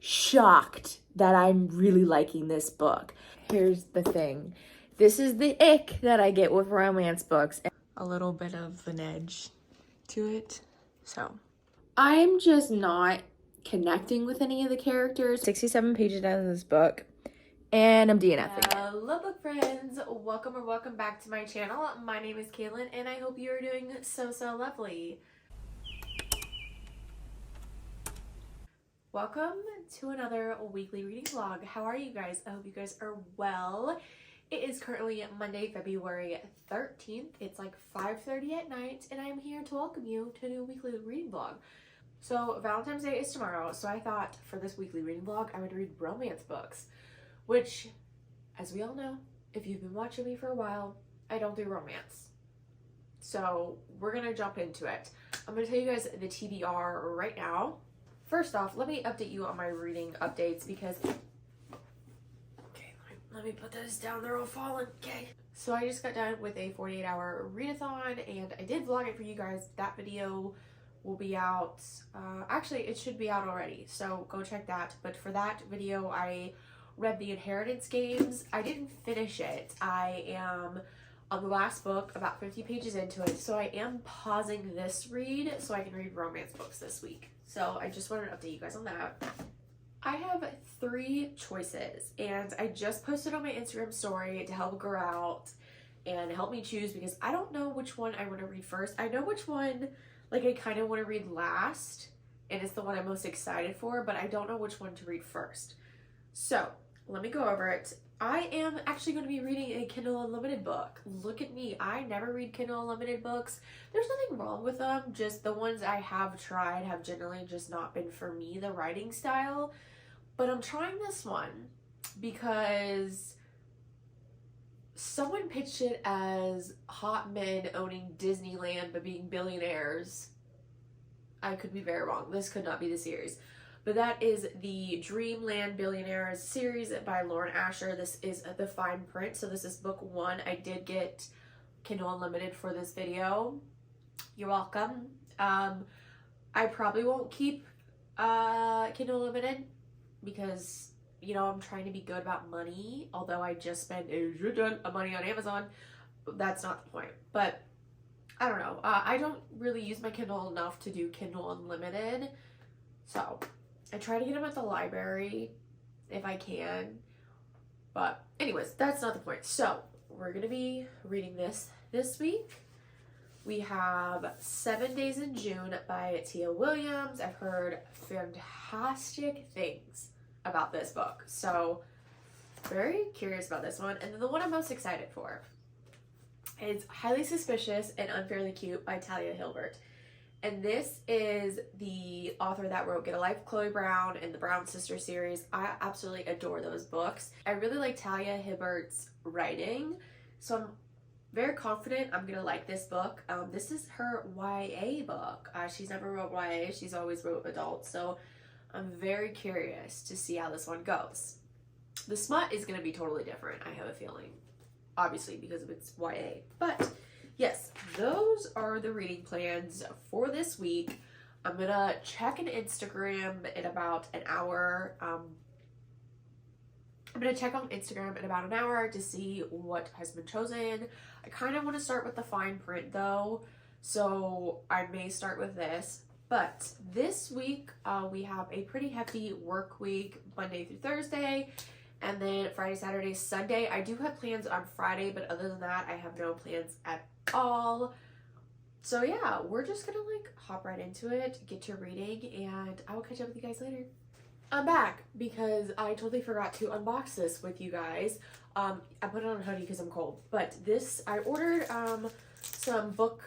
shocked that I'm really liking this book. Here's the thing. This is the ick that I get with romance books. A little bit of an edge to it. So I'm just not connecting with any of the characters. 67 pages down in this book, and I'm DNFing. Hello book friends, welcome back to my channel. My name is Kaylin and I hope you are doing so lovely. Welcome to another weekly reading vlog. How are you guys? I hope you guys are well. It is currently Monday, February 13th. It's like 5:30 at night and I'm here to welcome you to a new weekly reading vlog. So Valentine's Day is tomorrow, so I thought for this weekly reading vlog I would read romance books, which, as we all know, if you've been watching me for a while, I don't do romance. So we're gonna jump into it. I'm gonna tell you guys the TBR right now. First off, let me update you on my reading updates because, okay, let me put this down, they're all falling, okay. So I just got done with a 48-hour readathon and I did vlog it for you guys. That video will be out, actually it should be out already, so go check that. But for that video, I read the Inheritance Games. I didn't finish it. I am on the last book, about 50 pages into it, so I am pausing this read so I can read romance books this week. So I just wanted to update you guys on that. I have 3 choices and I just posted on my Instagram story to help girl out and help me choose because I don't know which one I want to read first. I know which one like I kind of want to read last and it's the one I'm most excited for, but I don't know which one to read first. So let me go over it. I am actually going to be reading a Kindle Unlimited book. Look at me. I never read Kindle Unlimited books. There's nothing wrong with them. Just the ones I have tried have generally just not been for me, the writing style. But I'm trying this one because someone pitched it as hot men owning Disneyland but being billionaires. I could be very wrong. This could not be the series. But that is the Dreamland Billionaires series by Lauren Asher. This is the fine print. So this is book 1. I did get Kindle Unlimited for this video. You're welcome. I probably won't keep Kindle Unlimited because, you know, I'm trying to be good about money. Although I just spent a shit ton of money on Amazon. That's not the point. But I don't know. I don't really use my Kindle enough to do Kindle Unlimited. So I try to get them at the library if I can. But anyways, that's not the point. So we're going to be reading this week. We have 7 Days in June by Tia Williams. I've heard fantastic things about this book. So very curious about this one. And then the one I'm most excited for is Highly Suspicious and Unfairly Cute by Talia Hilbert. And this is the author that wrote Get a Life, Chloe Brown, and the Brown Sisters series. I absolutely adore those books. I really like Talia Hilbert's writing, so I'm very confident I'm gonna like this book. This is her YA book. She's never wrote YA, she's always wrote adult, so I'm very curious to see how this one goes. The smut is gonna be totally different, I have a feeling. Obviously, because of its YA. But yes, those are the reading plans for this week. I'm gonna check an Instagram in about an hour. I'm gonna check on Instagram in about an hour to see what has been chosen. I kind of want to start with the fine print though, so I may start with this. But this week we have a pretty hefty work week, Monday through Thursday. And then Friday, Saturday, Sunday. I do have plans on Friday, but other than that, I have no plans at all. So yeah, we're just gonna like hop right into it, get to reading, and I will catch up with you guys later. I'm back because I totally forgot to unbox this with you guys. I put it on a hoodie because I'm cold. But this, I ordered some book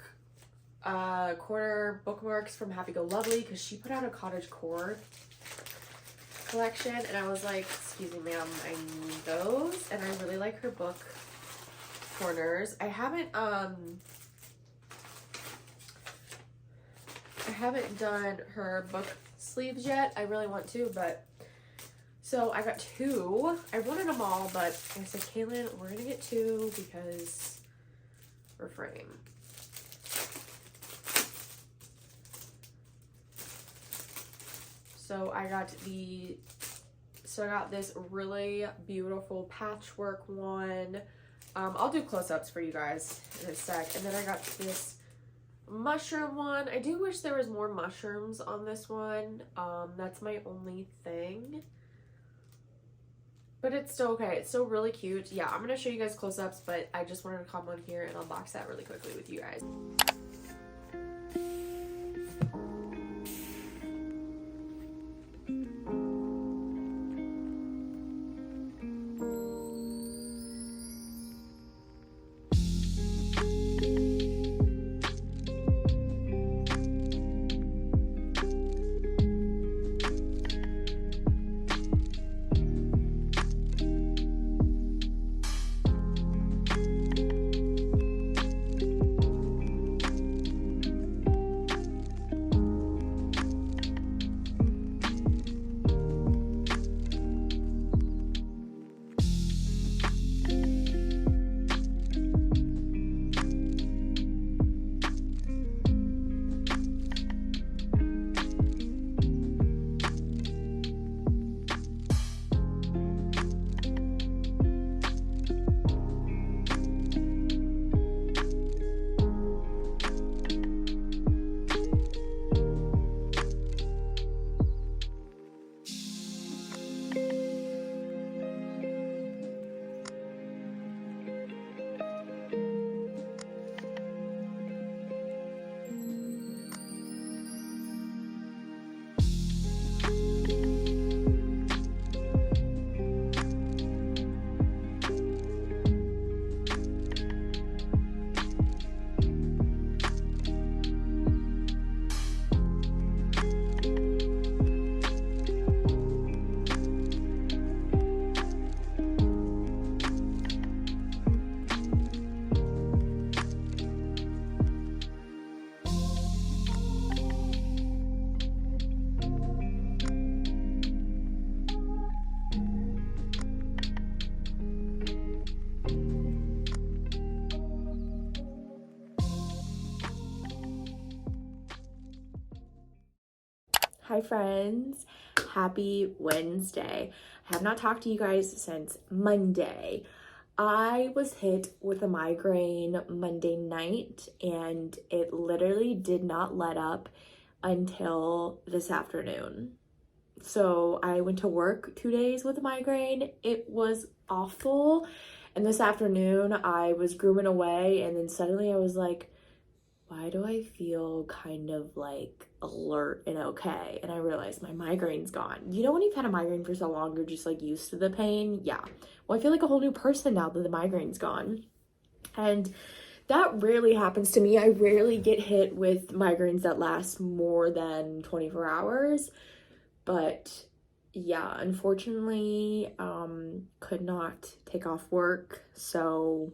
corner bookmarks from Happy Go Lovely because she put out a cottagecore collection and I was like, excuse me ma'am, I need those, and I really like her book corners. I haven't done her book sleeves yet. I really want to, but so I got 2. I wanted them all, but I said, Kaylin, we're gonna get 2 because refrain. So I got the So I got this really beautiful patchwork one. I'll do close-ups for you guys in a sec. And then I got this mushroom one. I do wish there was more mushrooms on this one. That's my only thing. But it's still okay. It's still really cute. Yeah, I'm going to show you guys close-ups, but I just wanted to come on here and unbox that really quickly with you guys. Hi friends, happy Wednesday. I have not talked to you guys since Monday. I was hit with a migraine Monday night and it literally did not let up until this afternoon. So I went to work 2 days with a migraine. It was awful. And this afternoon I was grooming away and then suddenly I was like, why do I feel kind of like alert and okay? And I realized my migraine's gone. You know when you've had a migraine for so long, you're just like used to the pain? Yeah. Well, I feel like a whole new person now that the migraine's gone. And that rarely happens to me. I rarely get hit with migraines that last more than 24 hours. But yeah, unfortunately, could not take off work. So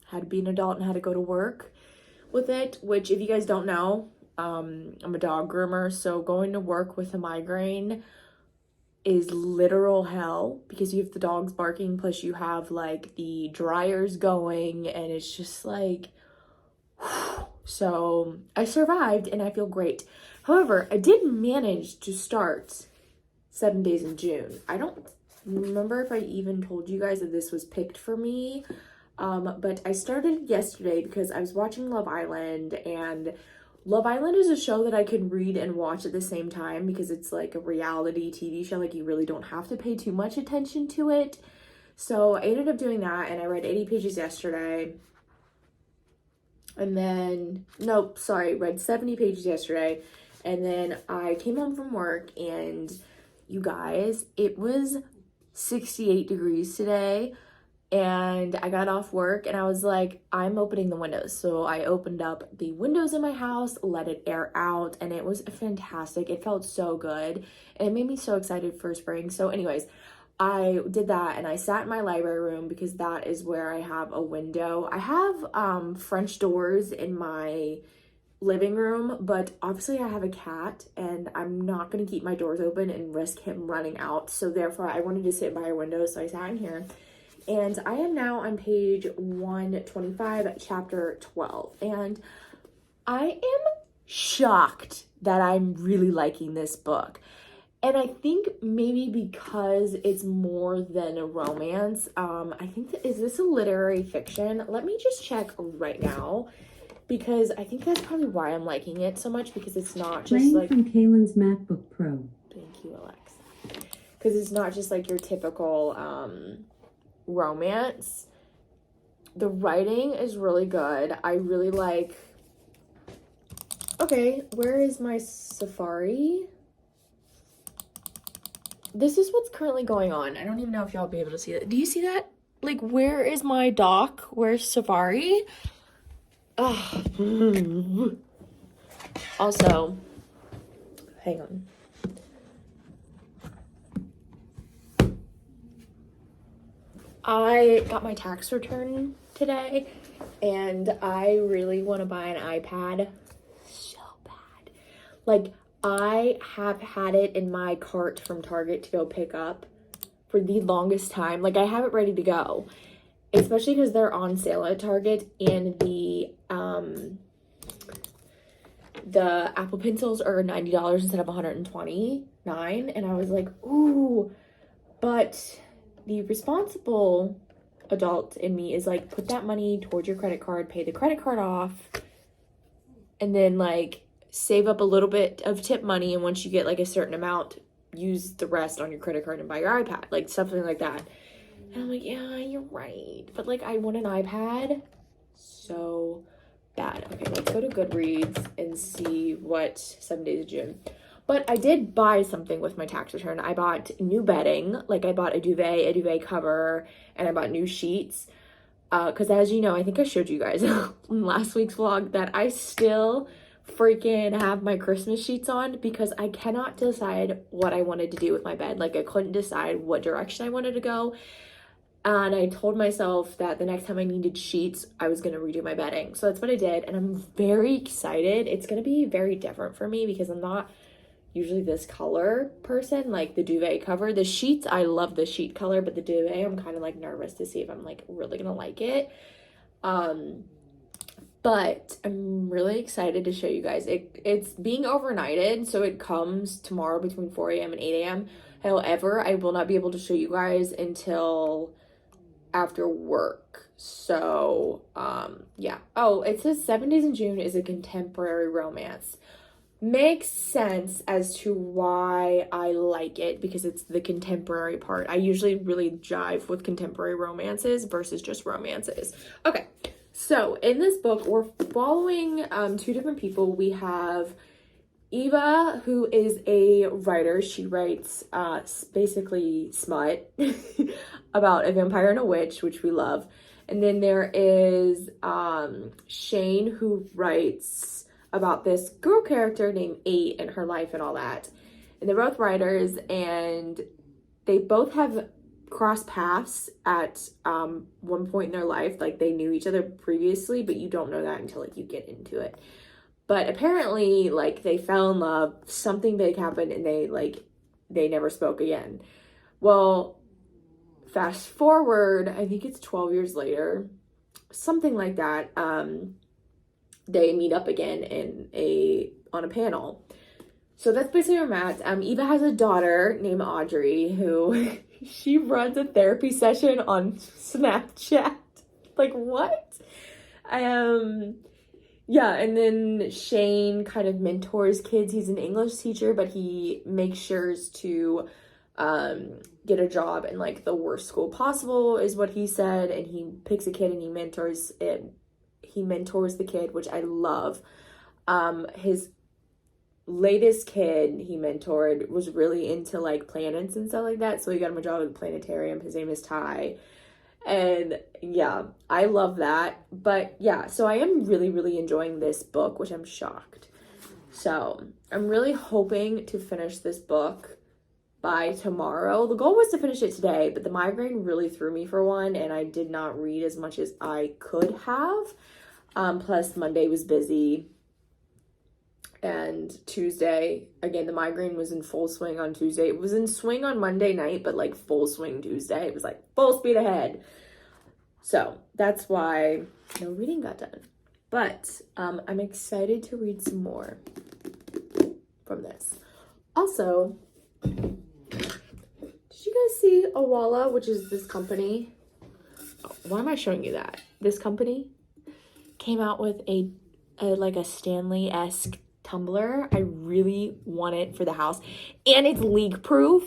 had to be an adult and had to go to work with it, which if you guys don't know, I'm a dog groomer, so going to work with a migraine is literal hell because you have the dogs barking, plus you have like the dryers going, and it's just like, whew. So I survived and I feel great. However, I did manage to start 7 days in June. I don't remember if I even told you guys that this was picked for me. But I started yesterday because I was watching Love Island, and Love Island is a show that I can read and watch at the same time because it's like a reality TV show. Like you really don't have to pay too much attention to it. So I ended up doing that and I read 80 pages yesterday. And then, nope, sorry, read 70 pages yesterday. And then I came home from work and you guys, it was 68 degrees today. And I got off work and I was like, I'm opening the windows. So I opened up the windows in my house, let it air out, and it was fantastic. It felt so good. And it made me so excited for spring. So anyways, I did that and I sat in my library room because that is where I have a window. I have French doors in my living room, but obviously I have a cat and I'm not going to keep my doors open and risk him running out. So therefore I wanted to sit by a window. So I sat in here. And I am now on page 125, chapter 12. And I am shocked that I'm really liking this book. And I think maybe because it's more than a romance, I think that, is this a literary fiction? Let me just check right now, because I think that's probably why I'm liking it so much, because it's not just Playing like... from Kaylin's MacBook Pro. Thank you, Alex. Because it's not just like your typical romance. The writing is really good. I really like... Okay, where is my Safari? This is what's currently going on. I don't even know if y'all will be able to see that. Do you see that? Like, where is my dock? Where's Safari? Ugh. Also, hang on. I got my tax return today, and I really want to buy an iPad so bad. Like, I have had it in my cart from Target to go pick up for the longest time. Like, I have it ready to go, especially because they're on sale at Target, and the Apple Pencils are $90 instead of $129, and I was like, ooh, but the responsible adult in me is like, put that money towards your credit card, pay the credit card off, and then like save up a little bit of tip money, and once you get like a certain amount, use the rest on your credit card and buy your iPad, like something like that. And I'm like, yeah, you're right, but like I want an iPad so bad. Okay, let's go to Goodreads and see what 7 Days of June. But I did buy something with my tax return. I bought new bedding. Like, I bought a duvet cover, and I bought new sheets. Because as you know, I think I showed you guys in last week's vlog that I still freaking have my Christmas sheets on because I cannot decide what I wanted to do with my bed. Like, I couldn't decide what direction I wanted to go. And I told myself that the next time I needed sheets, I was going to redo my bedding. So that's what I did. And I'm very excited. It's going to be very different for me because I'm not usually this color person, like the duvet cover. The sheets, I love the sheet color, but the duvet, I'm kind of like nervous to see if I'm like really gonna like it. But I'm really excited to show you guys. It's being overnighted, so it comes tomorrow between 4 a.m. and 8 a.m. However, I will not be able to show you guys until after work. So, yeah. Oh, it says 7 Days in June is a contemporary romance. Makes sense as to why I like it, because it's the contemporary part. I usually really jive with contemporary romances versus just romances. Okay, so in this book, we're following two different people. We have Eva, who is a writer. She writes basically smut about a vampire and a witch, which we love. And then there is Shane, who writes about this girl character named 8 and her life and all that. And they're both writers, and they both have crossed paths at one point in their life. Like, they knew each other previously, but you don't know that until like you get into it. But apparently, like, they fell in love, something big happened, and they never spoke again. Well, fast forward, I think it's 12 years later, something like that. They meet up again on a panel. So that's basically where I'm at. Eva has a daughter named Audrey who she runs a therapy session on Snapchat. Like, what? Yeah, and then Shane kind of mentors kids. He's an English teacher, but he makes sure to get a job in like the worst school possible, is what he said. And he picks a kid and he mentors it. He mentors the kid, which I love. His latest kid he mentored was really into like planets and stuff like that, so he got him a job at the planetarium. His name is Ty, and yeah, I love that. But yeah, so I am really, really enjoying this book, which I'm shocked. So I'm really hoping to finish this book by tomorrow. The goal was to finish it today, but the migraine really threw me for one, and I did not read as much as I could have. Plus Monday was busy, and Tuesday, again, the migraine was in full swing on Tuesday. It was in swing on Monday night, but like full swing Tuesday. It was like full speed ahead. So that's why no reading got done. But I'm excited to read some more from this. Also, Did you guys see Awala, which is this company? Why am I showing you that? This company came out with a like a Stanley-esque tumbler. I really want it for the house. And it's leak-proof.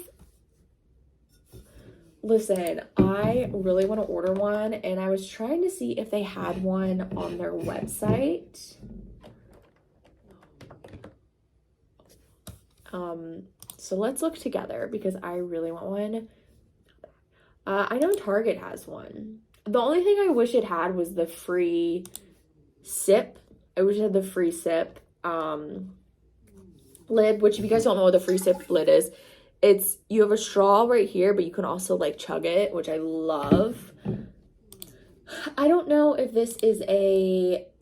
Listen, I really want to order one, and I was trying to see if they had one on their website. So let's look together because I really want one. I know Target has one. The only thing I wish it had was the free sip. I wish it had the free sip lid, which if you guys don't know what the free sip lid is, it's, you have a straw right here, but you can also like chug it, which I love. I don't know if this is it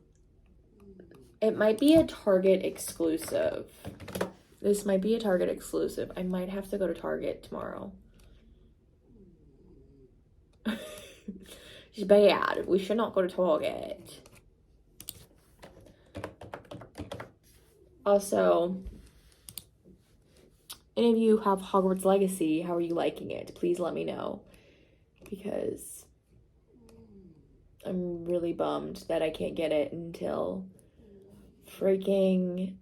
might be a Target exclusive. This might be a Target exclusive. I might have to go to Target tomorrow. It's bad. We should not go to Target. Also, any of you have Hogwarts Legacy, how are you liking it? Please let me know. Because I'm really bummed that I can't get it until freaking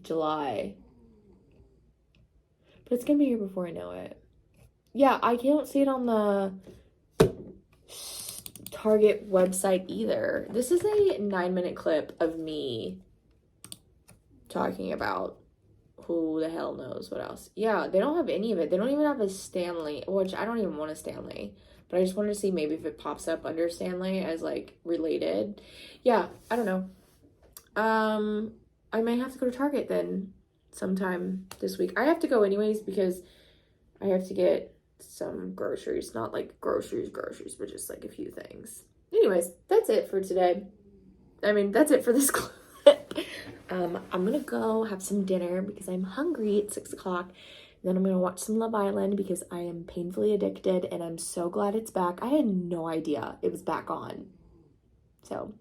July. But it's gonna be here before I know it. Yeah, I can't see it on the Target website either. This is a 9-minute clip of me talking about who the hell knows what else. Yeah, they don't have any of it. They don't even have a Stanley, which I don't even want a Stanley. But I just wanted to see maybe if it pops up under Stanley as like related. Yeah, I don't know. I might have to go to Target then sometime this week. I have to go anyways because I have to get some groceries. Not like groceries, but just like a few things. Anyways, that's it for today. I mean, that's it for this clip. I'm gonna go have some dinner because I'm hungry at 6 o'clock. Then I'm gonna watch some Love Island because I am painfully addicted and I'm so glad it's back. I had no idea it was back on. So,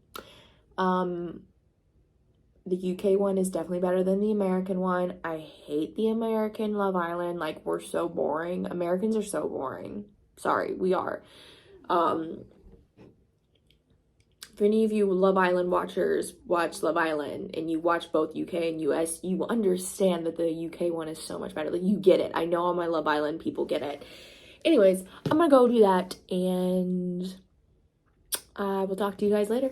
the UK one is definitely better than the American one. I hate the American Love Island. Like, we're so boring. Americans are so boring. Sorry, we are. If any of you Love Island watchers watch Love Island and you watch both UK and US, you understand that the UK one is so much better. Like, you get it. I know all my Love Island people get it. Anyways, I'm gonna go do that and I will talk to you guys later.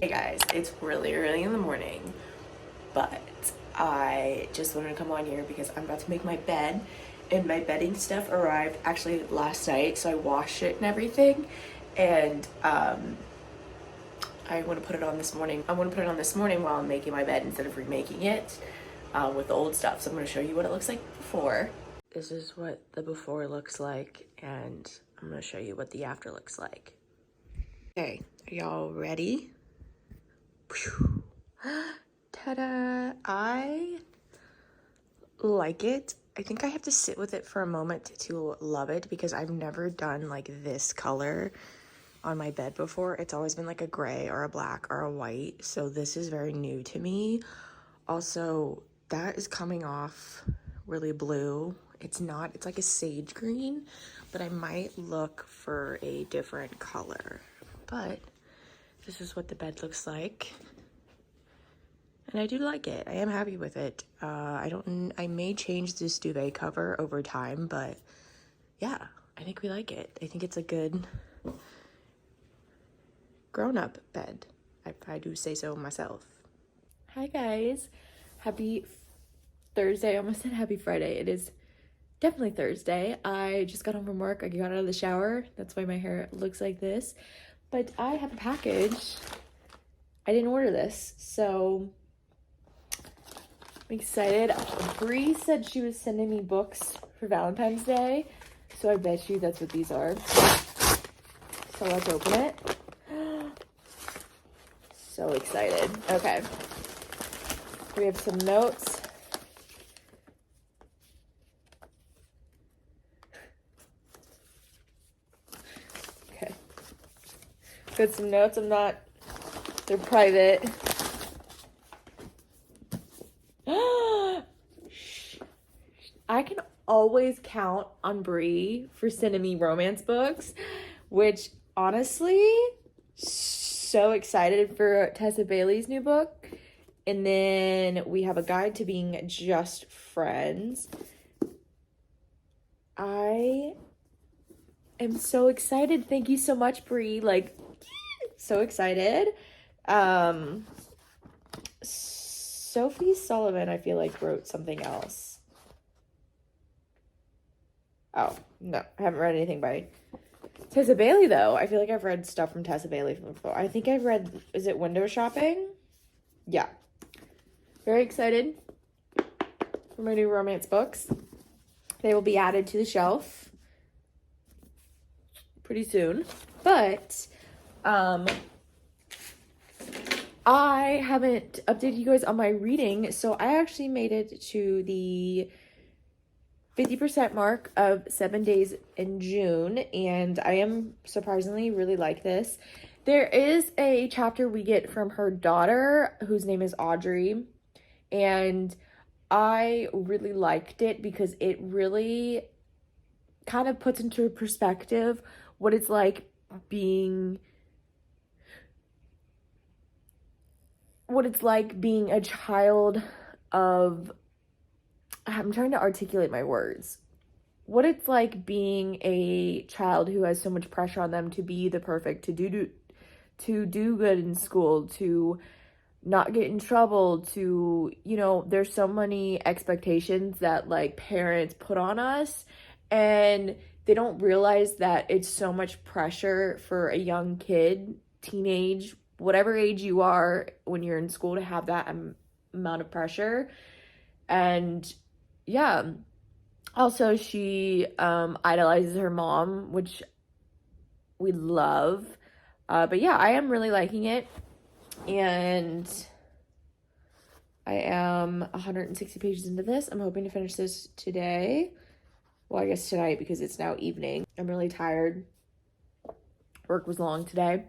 Hey guys, it's really early in the morning, but I just wanted to come on here because I'm about to make my bed, and my bedding stuff arrived actually last night, so I washed it and everything, and I want to put it on this morning. I want to put it on this morning while I'm making my bed instead of remaking it with the old stuff. So I'm going to show you what it looks like before. This is what the before looks like, and I'm going to show you what the after looks like. Okay, are y'all ready? Ta-da! I like it. I think I have to sit with it for a moment to love it because I've never done like this color on my bed before. It's always been like a gray or a black or a white, so this is very new to me. Also, that is coming off really blue. It's not, it's like a sage green, but I might look for a different color. But this is what the bed looks like. And I do like it. I am happy with it. I may change this duvet cover over time, but yeah, I think we like it. I think it's a good grown-up bed, if I do say so myself. Hi guys. Happy Thursday. I almost said happy Friday. It is definitely Thursday. I just got home from work. I got out of the shower. That's why my hair looks like this. But I have a package. I didn't order this, so I'm excited. Bree said she was sending me books for Valentine's Day, so I bet you that's what these are. So let's open it. So excited. Okay. We have some notes. Got some notes. They're private. I can always count on Brie for sending me romance books, which honestly, so excited for Tessa Bailey's new book. And then we have a guide to being just friends. I am so excited. Thank you so much, Brie. Like, so excited. Sophie Sullivan, I feel like, wrote something else. Oh, no, I haven't read anything by Tessa Bailey, though. I feel like I've read stuff from Tessa Bailey before. I think I've read, is it Window Shopping? Yeah. Very excited for my new romance books. They will be added to the shelf pretty soon. But, I haven't updated you guys on my reading, so I actually made it to the 50% mark of 7 days in June, and I am surprisingly really like this. There is a chapter we get from her daughter, whose name is Audrey, and I really liked it because it really kind of puts into perspective what it's like being a child of, I'm trying to articulate my words. What it's like being a child who has so much pressure on them to be the perfect, to do good in school, to not get in trouble, to, you know, there's so many expectations that like parents put on us, and they don't realize that it's so much pressure for a young kid, teenage, whatever age you are when you're in school, to have that amount of pressure. And yeah, also she idolizes her mom, which we love. But yeah, I am really liking it, and I am 160 pages into this. I'm hoping to finish this today. Well, I guess tonight, because it's now evening. I'm really tired. Work was long today.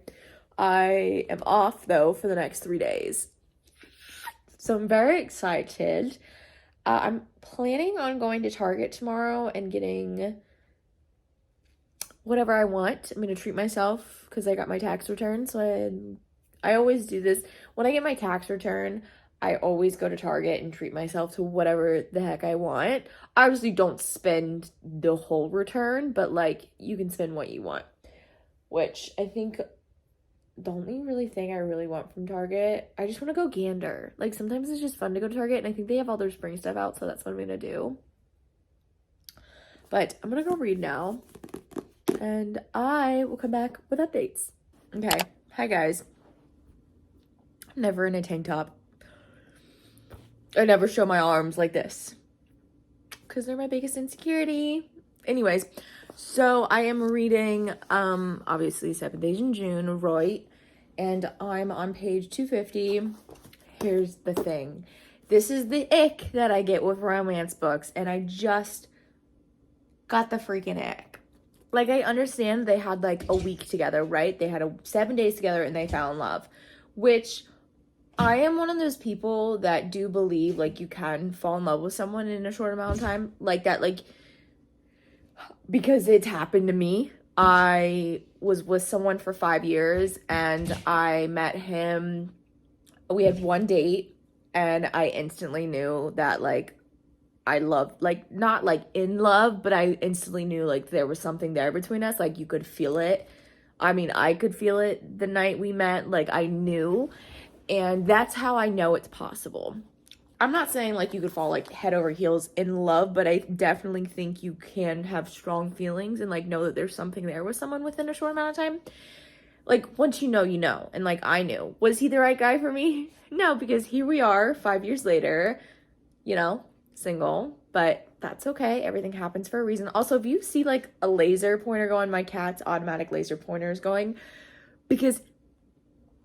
I am off, though, for the next 3 days. So I'm very excited. I'm planning on going to Target tomorrow and getting whatever I want. I'm going to treat myself because I got my tax return. So I always do this. When I get my tax return, I always go to Target and treat myself to whatever the heck I want. Obviously, don't spend the whole return, but like you can spend what you want. Which I think the only really thing I really want from Target, I just want to go gander. Like sometimes it's just fun to go to Target, and I think they have all their spring stuff out, so that's what I'm going to do. But I'm going to go read now, and I will come back with updates. Okay. Hi, guys. I'm never in a tank top. I never show my arms like this because they're my biggest insecurity. Anyways, so I am reading, obviously 7 Days in June, right? And I'm on page 250. Here's the thing. This is the ick that I get with romance books, and I just got the freaking ick. Like, I understand they had like a week together, right? They had 7 days together and they fell in love, which I am one of those people that do believe like you can fall in love with someone in a short amount of time like that, like, because it's happened to me. I was with someone for 5 years and I met him. We had one date and I instantly knew that like I loved, like not like in love, but I instantly knew like there was something there between us. Like you could feel it. I mean, I could feel it the night we met. Like I knew. And that's how I know it's possible. I'm not saying like you could fall like head over heels in love, but I definitely think you can have strong feelings and like know that there's something there with someone within a short amount of time. Like once you know, you know. And like I knew. Was he the right guy for me? No, because here we are 5 years later, you know, single, but that's okay. Everything happens for a reason. Also, if you see like a laser pointer going, my cat's automatic laser pointer is going, because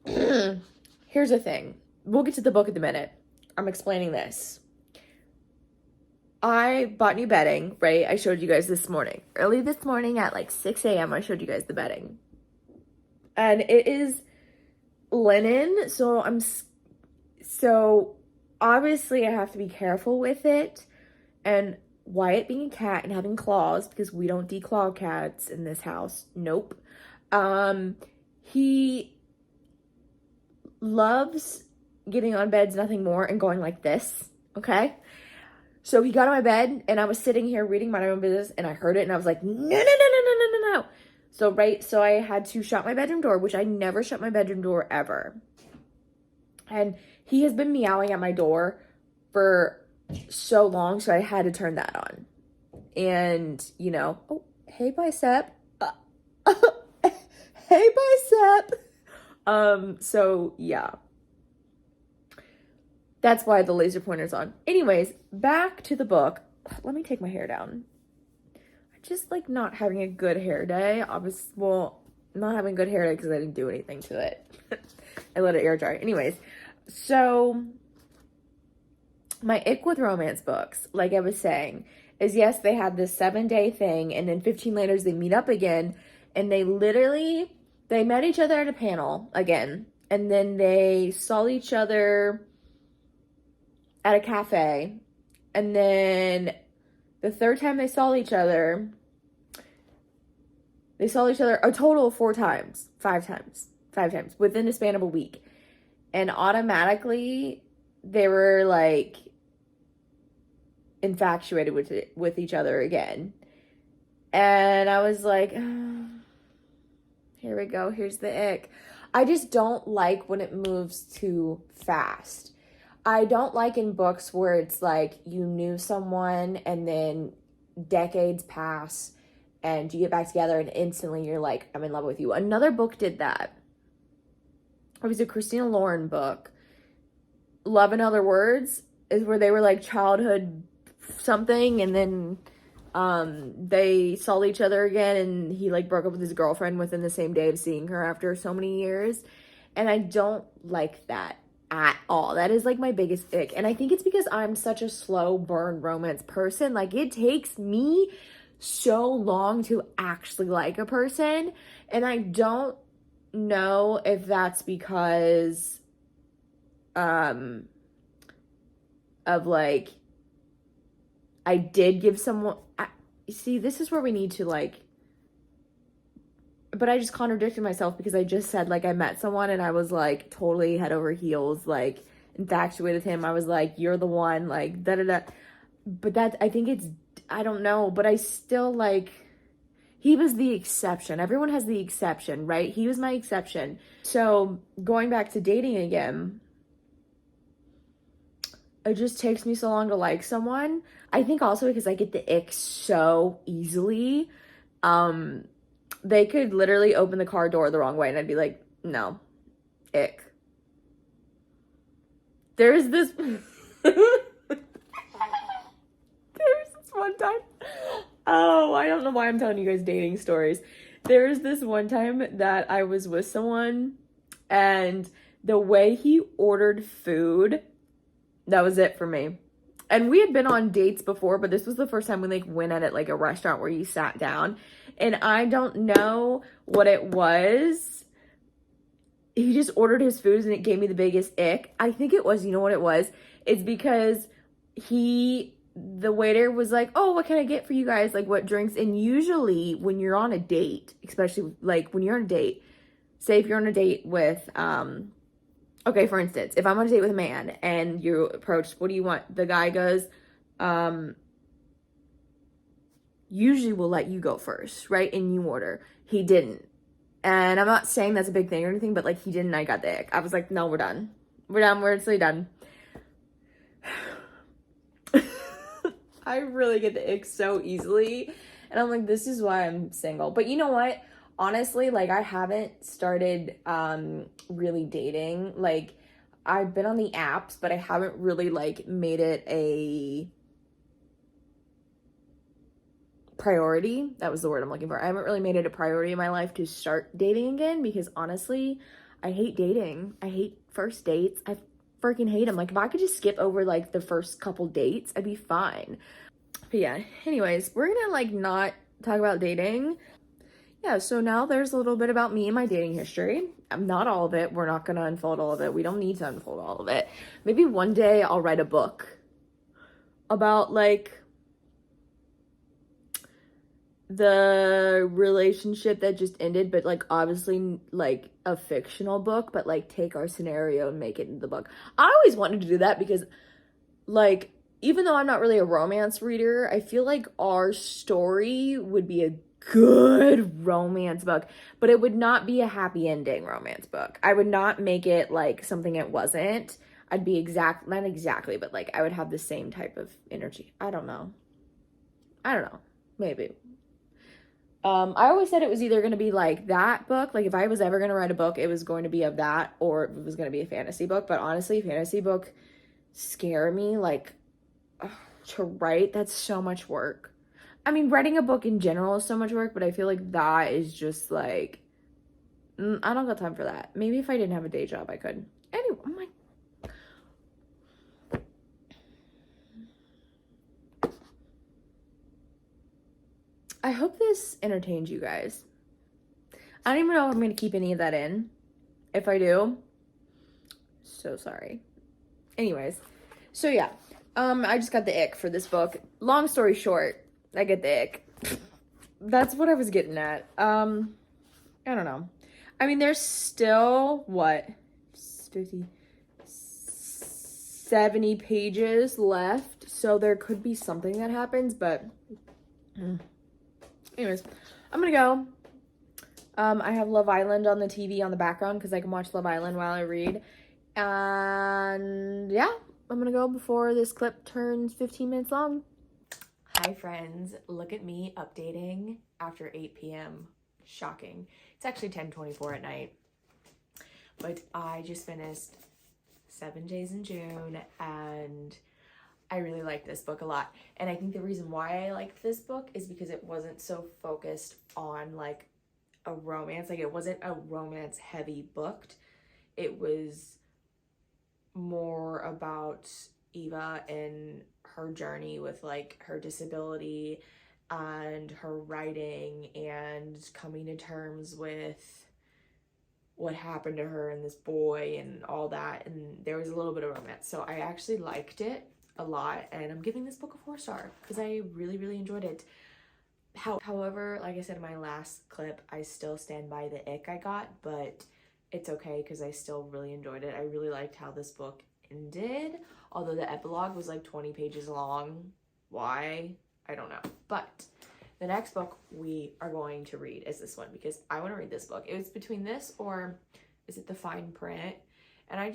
here's the thing. We'll get to the book in a minute. I'm explaining this. I bought new bedding, right? I showed you guys this morning. Early this morning at like 6 a.m. I showed you guys the bedding. and it is linen, so obviously I have to be careful with it. And Wyatt being a cat and having claws, because we don't declaw cats in this house. Nope. He loves getting on beds, nothing more, and going like this, okay? So he got on my bed, and I was sitting here reading my own business, and I heard it, and I was like, no, no, no, no, no, no, no, no. So I had to shut my bedroom door, which I never shut my bedroom door ever. And he has been meowing at my door for so long, so I had to turn that on. And, you know, oh, hey, bicep. Hey, bicep. So, yeah. That's why the laser pointer's on. Anyways, back to the book. Let me take my hair down. I just like not having a good hair day. Not having a good hair day because I didn't do anything to it. I let it air dry. Anyways, so my ick with romance books, like I was saying, is yes, they had this 7-day thing, and then 15 later they meet up again, and they met each other at a panel again, and then they saw each other at a cafe, and then the third time they saw each other a total of 5 times within the span of a week, and automatically they were like infatuated with each other again. And I was like, oh, here we go, here's the ick. I just don't like when it moves too fast. I don't like in books where it's like you knew someone and then decades pass and you get back together and instantly you're like, I'm in love with you. Another book did that. It was a Christina Lauren book. Love in Other Words is where they were like childhood something, and then they saw each other again, and he like broke up with his girlfriend within the same day of seeing her after so many years. And I don't like that at all. That is like my biggest ick. And I think it's because I'm such a slow burn romance person. Like, it takes me so long to actually like a person, and I don't know if that's because of like I did give someone see, this is where we need to like, but I just contradicted myself because I just said like I met someone and I was like totally head over heels like infatuated with him. I was like, you're the one, like da da da. But that, I think it's, I don't know, but I still like, he was the exception. Everyone has the exception, right? He was my exception. So going back to dating again, it just takes me so long to like someone. I think also because I get the ick so easily. They could literally open the car door the wrong way and I'd be like, no, ick. There's this one time. Oh, I don't know why I'm telling you guys dating stories. There's this one time that I was with someone and the way he ordered food, that was it for me. And we had been on dates before, but this was the first time we like went at it like a restaurant where you sat down. And I don't know what it was. He just ordered his foods and it gave me the biggest ick. I think it was, you know what it was? It's because the waiter was like, oh, what can I get for you guys? Like, what drinks? And usually when you're on a date, especially like when you're on a date, say if you're on a date with, okay, for instance, if I'm on a date with a man and you approach, what do you want? The guy goes, usually will let you go first, right? And you order. He didn't. And I'm not saying that's a big thing or anything, but like he didn't, I got the ick. I was like, no, we're done. We're actually done. I really get the ick so easily. And I'm like, this is why I'm single. But you know what? Honestly, like I haven't started really dating. Like I've been on the apps, but I haven't really like made it a priority. That was the word I'm looking for. I haven't really made it a priority in my life to start dating again because honestly, I hate dating. I hate first dates. I freaking hate them. Like if I could just skip over like the first couple dates, I'd be fine. But yeah, anyways, we're gonna like not talk about dating. yeah, so now there's a little bit about me and my dating history. Not all of it. We're not going to unfold all of it. We don't need to unfold all of it. Maybe one day I'll write a book about like the relationship that just ended, but like obviously like a fictional book, but like take our scenario and make it into the book. I always wanted to do that because like even though I'm not really a romance reader, I feel like our story would be a good romance book, but it would not be a happy ending romance book. I would not make it like something it wasn't. I'd be not exactly, but like I would have the same type of energy. I don't know. Maybe. I always said it was either going to be like that book, like if I was ever going to write a book, it was going to be of that, or it was going to be a fantasy book. But honestly, fantasy book scare me, like to write, that's so much work. I mean, writing a book in general is so much work, but I feel like that is just like, I don't got time for that. Maybe if I didn't have a day job, I could. Anyway, oh my. I hope this entertains you guys. I don't even know if I'm going to keep any of that in. If I do, so sorry. Anyways, so yeah, I just got the ick for this book. Long story short, I get the ick. That's what I was getting at. I don't know. I mean, there's still, what, 50, 70 pages left, so there could be something that happens, but anyways, I'm gonna go. I have Love Island on the TV on the background because I can watch Love Island while I read. And yeah, I'm gonna go before this clip turns 15 minutes long. Hi friends, look at me updating after 8 p.m. Shocking. It's actually 10:24 at night. But I just finished 7 Days in June and I really like this book a lot. And I think the reason why I liked this book is because it wasn't so focused on like a romance. Like it wasn't a romance heavy book. It was more about Eva and her journey with like her disability and her writing and coming to terms with what happened to her and this boy and all that. And there was a little bit of romance. So I actually liked it a lot, and I'm giving this book a 4-star because I really, really enjoyed it. However, like I said in my last clip, I still stand by the ick I got, but it's okay because I still really enjoyed it. I really liked how this book ended, although the epilogue was like 20 pages long. Why? I don't know. But the next book we are going to read is this one because I want to read this book. It was between this or is it The Fine Print? And I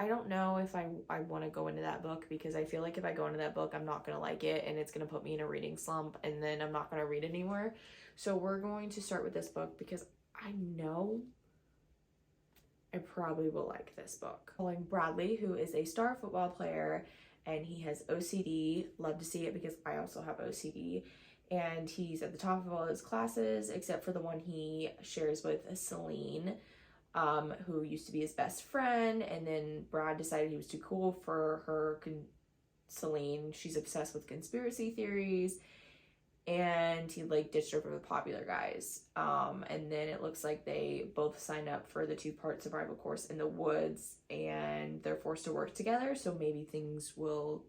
don't know if I want to go into that book because I feel like if I go into that book, I'm not going to like it and it's going to put me in a reading slump and then I'm not going to read anymore. So we're going to start with this book because I know I probably will like this book. Following Bradley, who is a star football player and he has OCD. Love to see it because I also have OCD. And he's at the top of all his classes except for the one he shares with Celine, who used to be his best friend, and then Brad decided he was too cool for her. Celine, she's obsessed with conspiracy theories, and he like ditched her for the popular guys. And then it looks like they both signed up for the 2-part survival course in the woods, and they're forced to work together, so maybe things will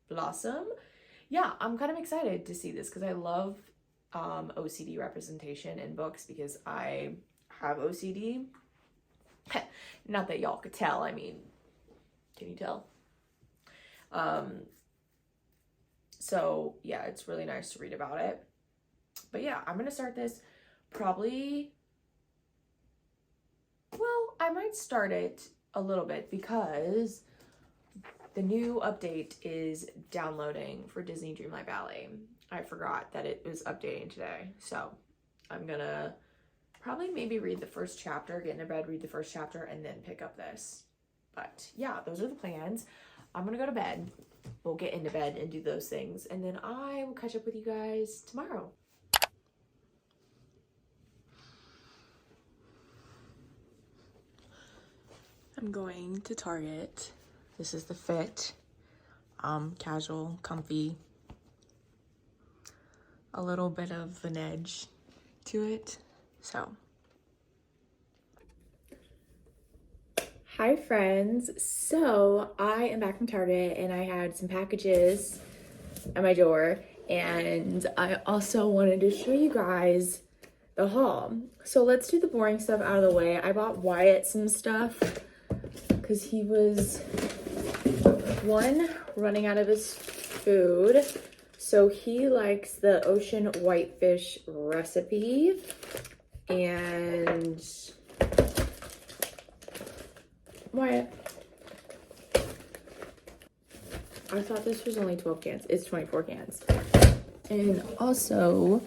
blossom. Yeah, I'm kind of excited to see this because I love OCD representation in books because I have OCD. Not that y'all could tell. I mean, can you tell? So yeah, it's really nice to read about it. But yeah, I'm gonna start this probably, well, I might start it a little bit because the new update is downloading for Disney Dreamlight Valley. I forgot that it was updating today, so I'm gonna probably maybe read the first chapter, get into bed, read the first chapter, and then pick up this. But yeah, those are the plans. I'm gonna go to bed. We'll get into bed and do those things, and then I will catch up with you guys tomorrow. I'm going to Target. This is the fit. Casual, comfy. A little bit of an edge to it. So. Hi friends. So I am back from Target and I had some packages at my door, and I also wanted to show you guys the haul. So let's do the boring stuff out of the way. I bought Wyatt some stuff because he was, one, running out of his food. So he likes the ocean whitefish recipe, and Wyatt, I thought this was only 12 cans. It's 24 cans. And also,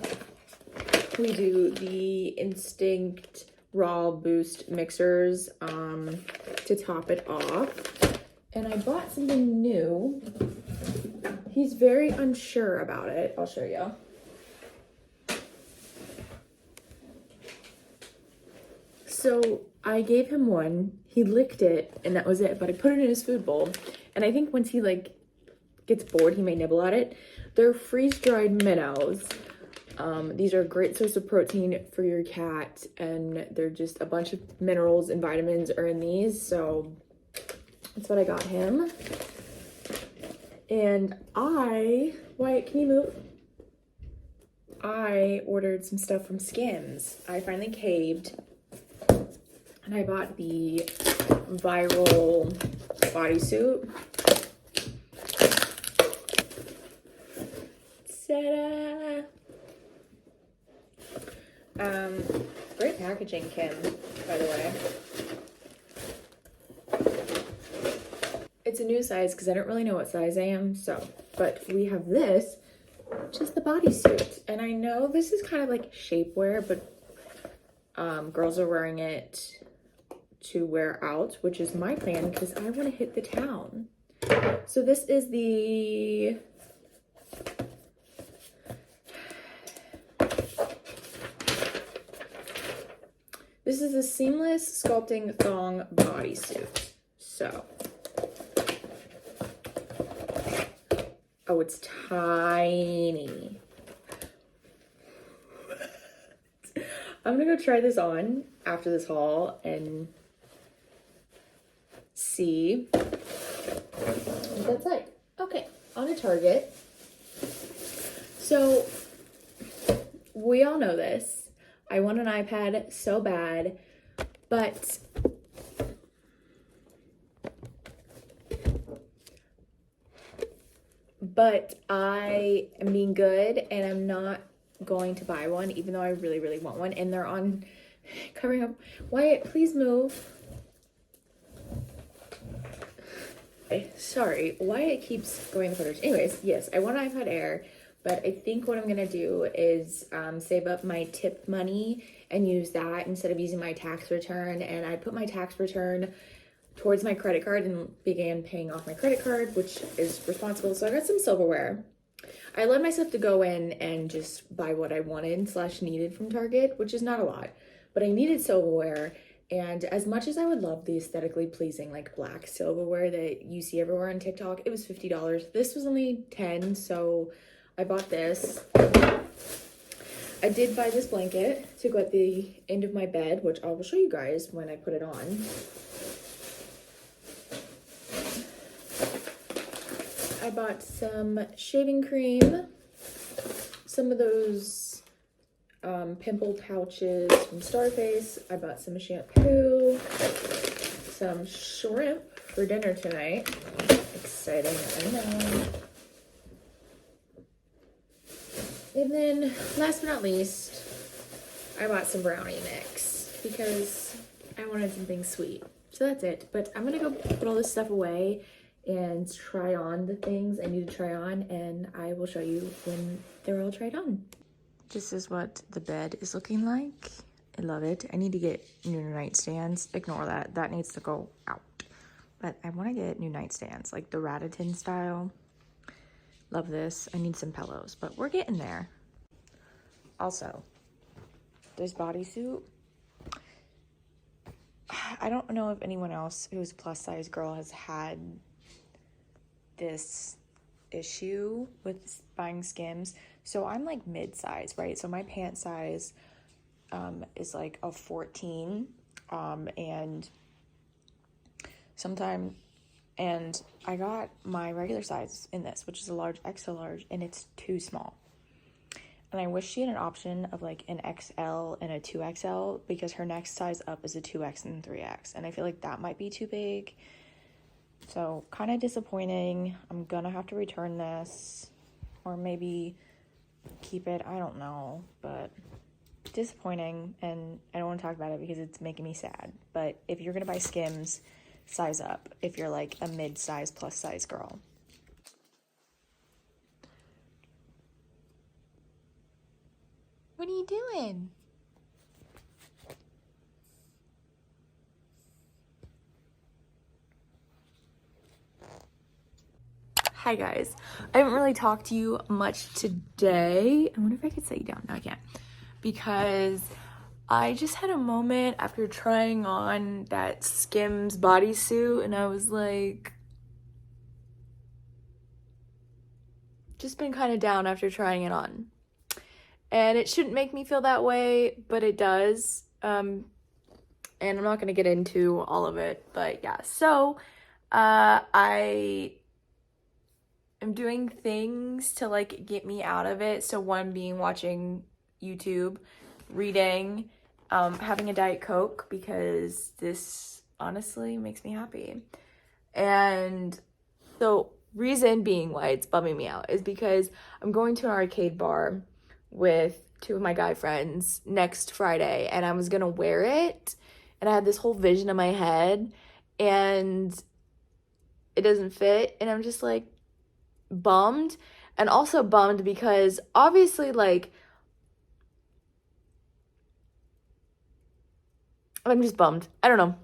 we do the Instinct Raw Boost mixers to top it off. And I bought something new. He's very unsure about it. I'll show you. So I gave him one. He licked it, and that was it. But I put it in his food bowl. And I think once he gets bored, he may nibble at it. They're freeze-dried minnows. These are a great source of protein for your cat, and they're just a bunch of minerals and vitamins are in these, so that's what I got him. And Wyatt, can you move? I ordered some stuff from Skims. I finally caved, and I bought the viral bodysuit. Ta-da! Great packaging, Kim, by the way. It's a new size because I don't really know what size I am, so, but we have this, which is the bodysuit. And I know this is kind of like shapewear, but girls are wearing it to wear out, which is my plan because I want to hit the town. So this is the a seamless sculpting thong bodysuit. So, oh, it's tiny. I'm gonna go try this on after this haul and see what that's like. Okay, on to Target. So, we all know this. I want an iPad so bad, but I am being good and I'm not going to buy one, even though I really, really want one. And they're on covering up. Wyatt, please move. Okay, sorry, Wyatt keeps going the footage. Anyways, yes, I want an iPad Air. But I think what I'm going to do is save up my tip money and use that instead of using my tax return. And I put my tax return towards my credit card and began paying off my credit card, which is responsible. So I got some silverware. I allowed myself to go in and just buy what I wanted / needed from Target, which is not a lot. But I needed silverware. And as much as I would love the aesthetically pleasing like black silverware that you see everywhere on TikTok, it was $50. This was only $10, so I bought this. I did buy this blanket to go at the end of my bed, which I will show you guys when I put it on. I bought some shaving cream, some of those pimple pouches from Starface. I bought some shampoo, some shrimp for dinner tonight. Exciting, I know. And then, last but not least, I bought some brownie mix because I wanted something sweet. So that's it. But I'm going to go put all this stuff away and try on the things I need to try on. And I will show you when they're all tried on. This is what the bed is looking like. I love it. I need to get new nightstands. Ignore that. That needs to go out. But I want to get new nightstands, like the Ratatin style. Love this. I need some pillows, but we're getting there. Also, this bodysuit. I don't know if anyone else who's a plus size girl has had this issue with buying Skims. So I'm like mid-size, right? So my pant size is like a 14, and I got my regular size in this, which is a large, extra large, and it's too small. And I wish she had an option of like an XL and a 2XL, because her next size up is a 2X and 3X, and I feel like that might be too big. So kind of disappointing. I'm gonna have to return this, or maybe keep it, I don't know, but disappointing, and I don't want to talk about it because it's making me sad. But if you're gonna buy Skims, size up if you're like a mid-size plus size girl. What are you doing? Hi guys, I haven't really talked to you much today. I wonder if I could set you down. No, I can't, because I just had a moment after trying on that Skims bodysuit, and I was like, just been kind of down after trying it on. And it shouldn't make me feel that way, but it does. And I'm not going to get into all of it, but yeah. So, I am doing things to like get me out of it. So one being watching YouTube, reading, having a Diet Coke, because this honestly makes me happy. And the reason being why it's bumming me out is because I'm going to an arcade bar with 2 of my guy friends next Friday, and I was gonna wear it, and I had this whole vision in my head, and it doesn't fit, and I'm just like bummed. And also bummed because obviously, like, I'm just bummed. I don't know.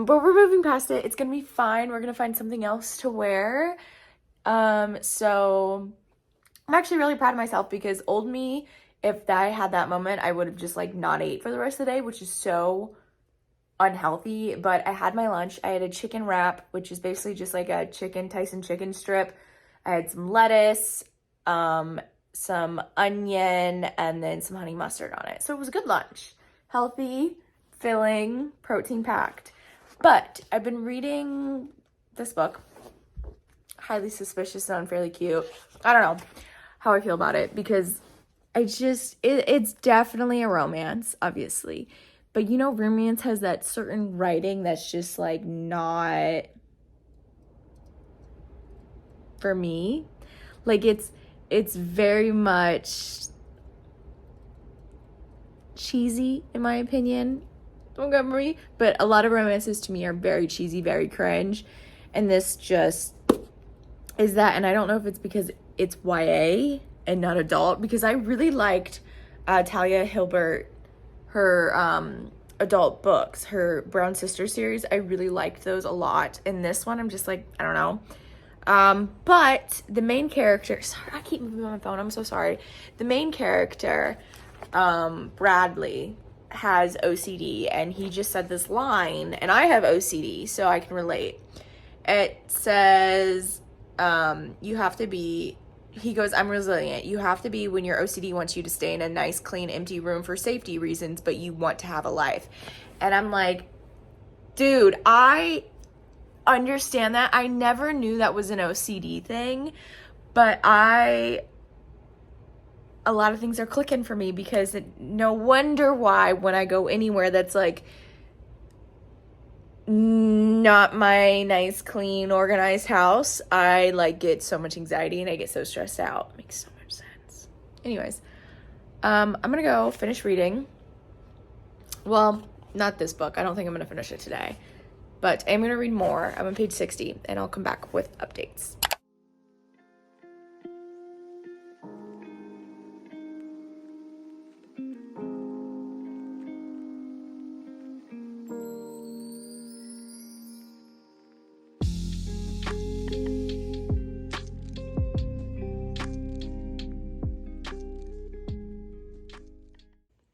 But we're moving past it. It's gonna be fine. We're gonna find something else to wear. So I'm actually really proud of myself, because old me, if I had that moment, I would have just like not ate for the rest of the day, which is so unhealthy. But I had my lunch. I had a chicken wrap, which is basically just like a Tyson chicken strip. I had some lettuce, some onion, and then some honey mustard on it. So it was a good lunch. Healthy, filling, protein packed. But I've been reading this book, Highly Suspicious and Unfairly Cute. I don't know how I feel about it, because it's definitely a romance, obviously. But you know, romance has that certain writing that's just like not for me. Like it's very much cheesy, in my opinion. Don't get me, but a lot of romances to me are very cheesy, very cringe, and this just is that. And I don't know if it's because it's YA and not adult, because I really liked Talia Hilbert, her adult books, her Brown Sister series. I really liked those a lot. And this one, I'm just like, I don't know. But the main character, sorry, I keep moving my phone, I'm so sorry. The main character, Bradley, has OCD, and he just said this line, and I have OCD, so I can relate. It says, you have to be, he goes, I'm resilient. You have to be when your OCD wants you to stay in a nice, clean, empty room for safety reasons, but you want to have a life. And I'm like, dude, I understand that. I never knew that was an OCD thing, but a lot of things are clicking for me, because no wonder why when I go anywhere that's like not my nice, clean, organized house, I like get so much anxiety and I get so stressed out. It makes so much sense. Anyways, I'm gonna go finish reading. Well, not this book. I don't think I'm gonna finish it today, but I'm gonna read more. I'm on page 60, and I'll come back with updates.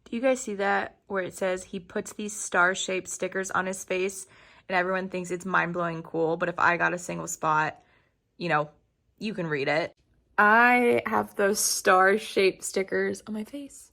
Do you guys see that where it says he puts these star-shaped stickers on his face and everyone thinks it's mind-blowing cool, but if I got a single spot, you know, you can read it. I have those star-shaped stickers on my face.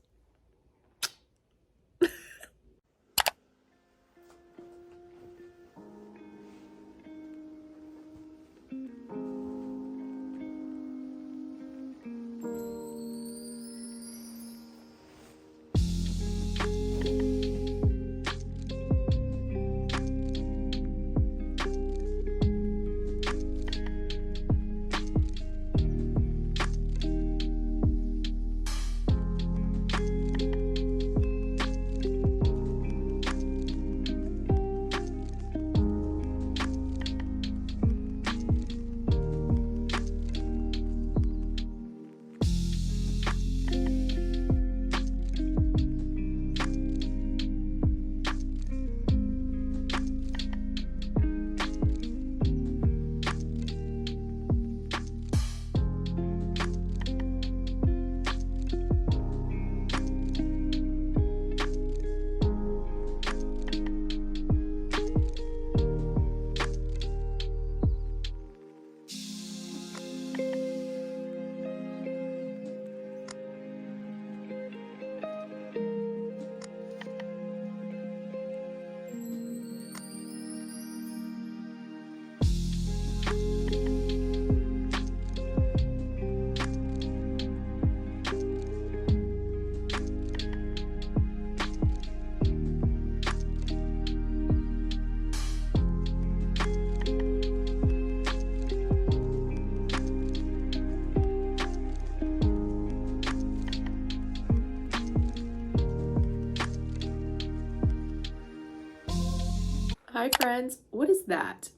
Hi friends, what is that?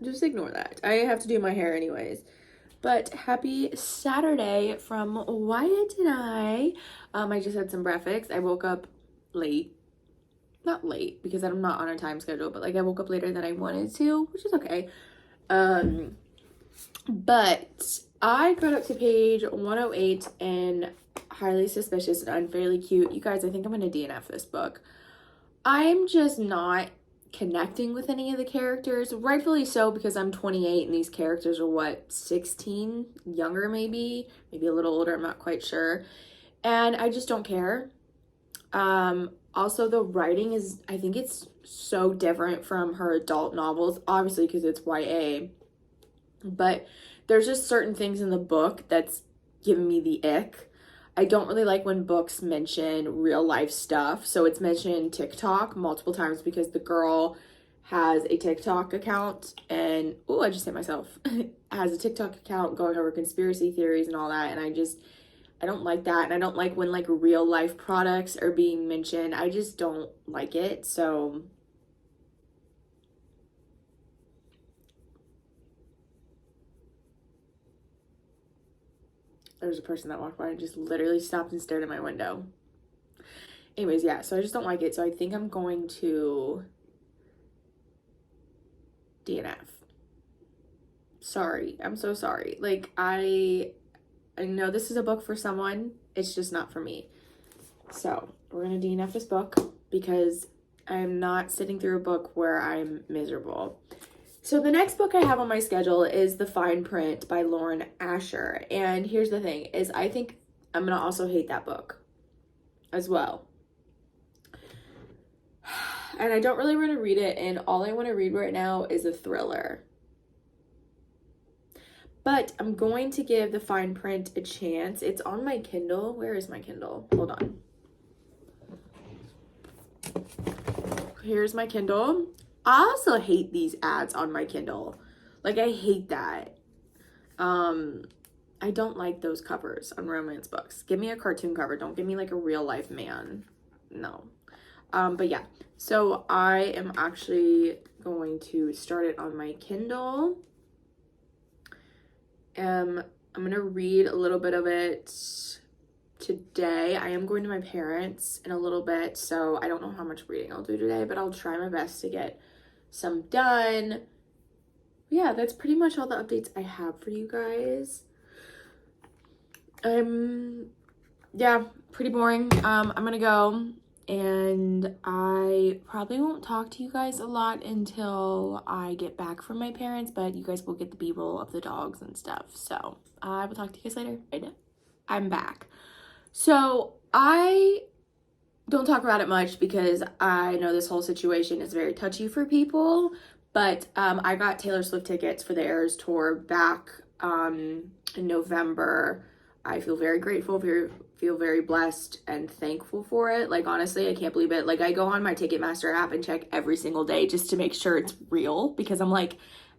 Just ignore that. I have to do my hair anyways. But happy Saturday from Wyatt and I just had some breakfast. I woke up late. Not late because I'm not on a time schedule, but like I woke up later than I wanted to, which is okay. But I got up to page 108 in Highly Suspicious and Unfairly Cute. You guys, I think I'm gonna DNF this book. I'm just not connecting with any of the characters, rightfully so, because I'm 28 and these characters are what, 16, younger maybe a little older, I'm not quite sure, and I just don't care. Also the writing is, I think it's so different from her adult novels, obviously because it's YA, but there's just certain things in the book that's giving me the ick. I don't really like when books mention real life stuff. So it's mentioned TikTok multiple times because the girl has a TikTok account and, oh, I just hit myself, has a TikTok account going over conspiracy theories and all that. And I don't like that. And I don't like when like real life products are being mentioned. I just don't like it. So there was a person that walked by and just literally stopped and stared at my window. Anyways, yeah, so I just don't like it. So I think I'm going to DNF. Sorry. I'm so sorry. Like, I know this is a book for someone. It's just not for me. So we're going to DNF this book because I'm not sitting through a book where I'm miserable. So the next book I have on my schedule is The Fine Print by Lauren Asher. And here's the thing, is I think I'm going to also hate that book as well. And I don't really want to read it, and all I want to read right now is a thriller. But I'm going to give The Fine Print a chance. It's on my Kindle. Where is my Kindle? Hold on. Here's my Kindle. I also hate these ads on my Kindle. Like, I hate that. I don't like those covers on romance books. Give me a cartoon cover. Don't give me like a real life man. No. But yeah. So I am actually going to start it on my Kindle. I'm gonna read a little bit of it today. I am going to my parents in a little bit, so I don't know how much reading I'll do today, but I'll try my best to get some done. Yeah, that's pretty much all the updates I have for you guys. Yeah, pretty boring. I'm gonna go, and I probably won't talk to you guys a lot until I get back from my parents, but you guys will get the b-roll of the dogs and stuff. So I will talk to you guys later. Right now, I'm back. So I don't talk about it much because I know this whole situation is very touchy for people, but I got Taylor Swift tickets for the Eras tour back in November. I feel very grateful, feel very blessed and thankful for it. Like, honestly, I can't believe it. Like, I go on my Ticketmaster app and check every single day just to make sure it's real, because I'm like,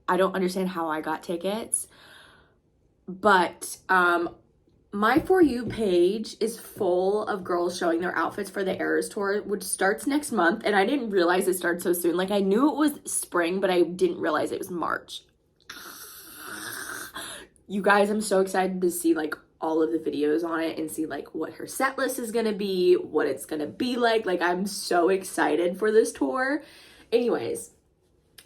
I don't understand how I got tickets. But my For You page is full of girls showing their outfits for the Eras tour, which starts next month, and I didn't realize it started so soon. Like, I knew it was spring, but I didn't realize it was March. You guys, I'm so excited to see like all of the videos on it and see like what her set list is gonna be, what it's gonna be like. Like, I'm so excited for this tour. Anyways,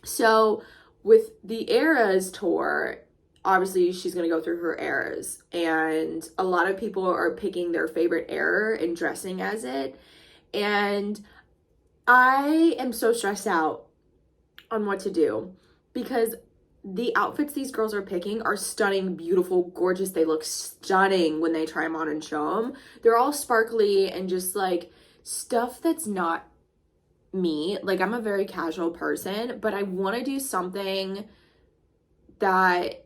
so with the Eras tour, obviously she's going to go through her eras, and a lot of people are picking their favorite era and dressing as it, and I am so stressed out on what to do because the outfits these girls are picking are stunning, beautiful, gorgeous. They look stunning when they try them on and show them. They're all sparkly and just like stuff that's not me. Like, I'm a very casual person, but I want to do something that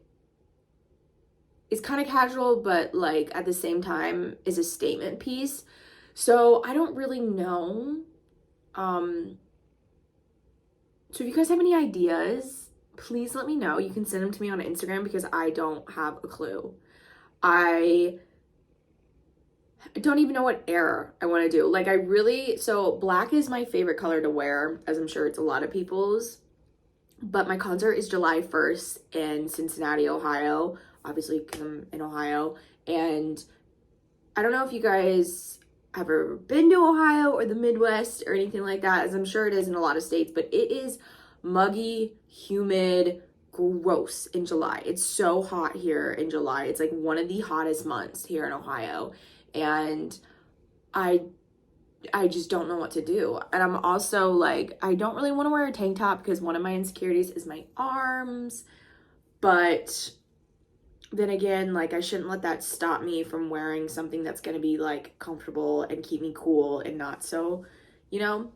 is kind of casual, but like at the same time is a statement piece. So I don't really know. So if you guys have any ideas, please let me know. You can send them to me on Instagram because I don't have a clue. I I don't even know what era I want to do. Like, so black is my favorite color to wear, as I'm sure it's a lot of people's. But my concert is July 1st in Cincinnati, Ohio. Obviously, because I'm in Ohio. And I don't know if you guys have ever been to Ohio or the Midwest or anything like that, as I'm sure it is in a lot of states. But it is muggy, humid, gross in July. It's so hot here in July. It's like one of the hottest months here in Ohio. And I just don't know what to do. And I'm also like, I don't really want to wear a tank top because one of my insecurities is my arms. But then again, like, I shouldn't let that stop me from wearing something that's going to be like comfortable and keep me cool and not so, you know.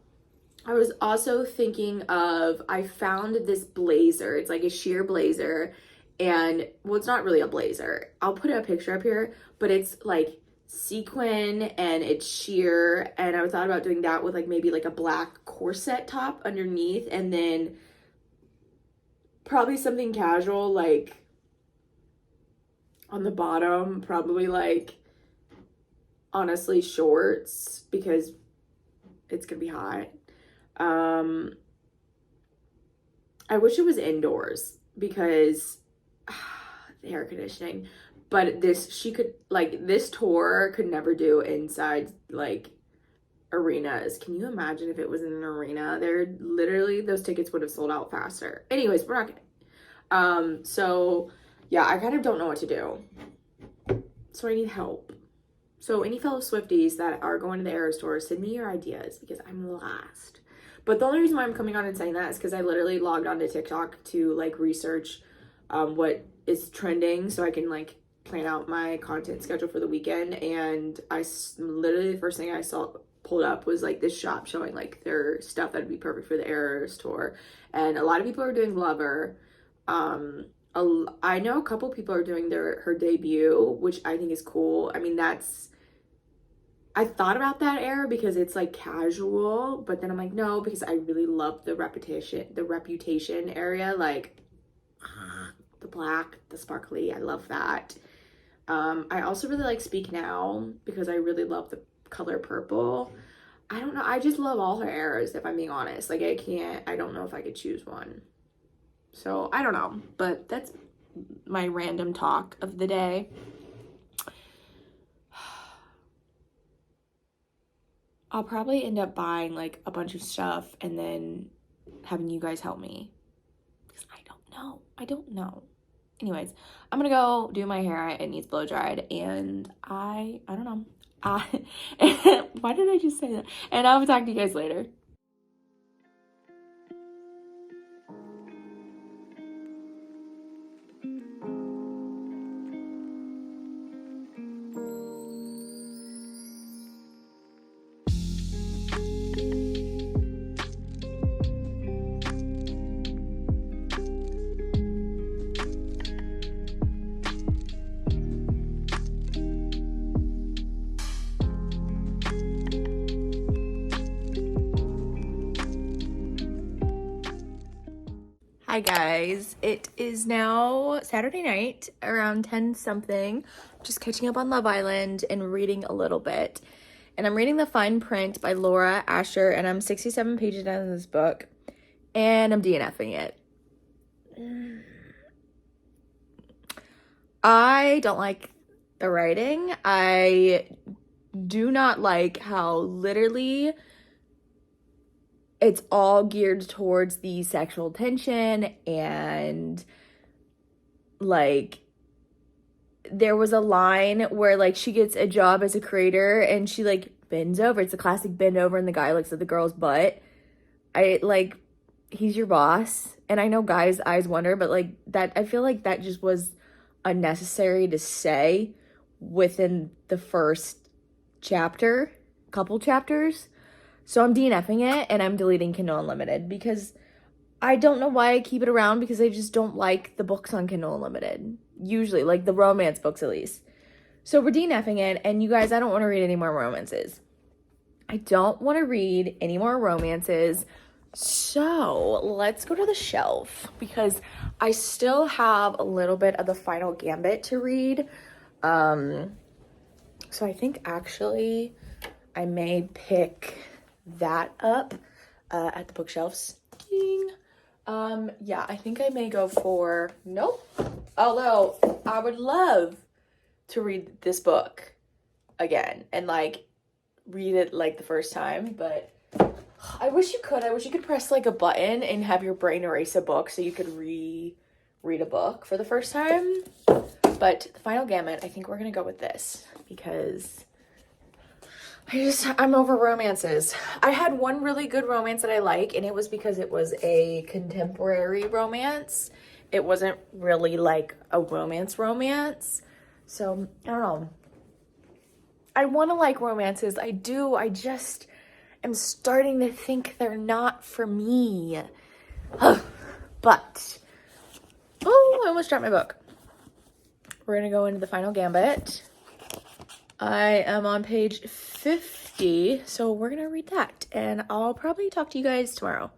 I was also thinking of, I found this blazer. It's like a sheer blazer. And, well, it's not really a blazer. I'll put a picture up here, but it's like sequin and it's sheer. And I thought about doing that with like maybe like a black corset top underneath. And then probably something casual, like on the bottom, probably like, honestly, shorts, because it's gonna be hot. I wish it was indoors because the air conditioning, but this tour could never do inside like arenas. Can you imagine if it was in an arena? They're literally, those tickets would have sold out faster. Anyways, we're not gonna, so yeah, I kind of don't know what to do. So I need help. So any fellow Swifties that are going to the Eras Tour, send me your ideas because I'm lost. But the only reason why I'm coming on and saying that is because I literally logged onto TikTok to like research what is trending so I can like plan out my content schedule for the weekend. And literally the first thing I saw pulled up was like this shop showing like their stuff that would be perfect for the Eras Tour. And a lot of people are doing Lover. I know a couple people are doing her debut, which I think is cool. I mean, I thought about that era because it's like casual, but then I'm like, no, because I really love the Reputation area, like the black, the sparkly. I love that. I also really like Speak Now because I really love the color purple. I don't know. I just love all her eras, if I'm being honest. Like, I don't know if I could choose one. So I don't know, but that's my random talk of the day. I'll probably end up buying like a bunch of stuff and then having you guys help me because I don't know. Anyways, I'm gonna go do my hair. It needs blow dried, and I don't know. Why did I just say that? And I will talk to you guys later. Hi guys, it is now Saturday night around 10 something. Just catching up on Love Island and reading a little bit. And I'm reading The Fine Print by Laura Asher, and I'm 67 pages down in this book. And I'm DNFing it. I don't like the writing. I do not like how literally it's all geared towards the sexual tension, and like there was a line where like she gets a job as a creator and she like bends over. It's a classic bend over and the guy looks at the girl's butt. He's your boss, and I know guys' eyes wonder, but like that, I feel like that just was unnecessary to say within the first couple chapters. So I'm DNFing it, and I'm deleting Kindle Unlimited because I don't know why I keep it around, because I just don't like the books on Kindle Unlimited. Usually, like the romance books at least. So we're DNFing it, and you guys, I don't want to read any more romances. So let's go to the shelf because I still have a little bit of the Final Gambit to read. So I think actually I may pick that up at the bookshelves. Ding. Yeah, I think I may go for, nope. Although I would love to read this book again and like read it like the first time, but I wish you could press like a button and have your brain erase a book so you could read a book for the first time. But the Final Gamut, I think we're gonna go with this because I'm over romances. I had one really good romance that I like, and it was because it was a contemporary romance. It wasn't really like a romance. So, I don't know. I want to like romances. I do. I just am starting to think they're not for me. But, oh, I almost dropped my book. We're going to go into the Final Gambit. I am on page 50, so we're going to read that. And I'll probably talk to you guys tomorrow.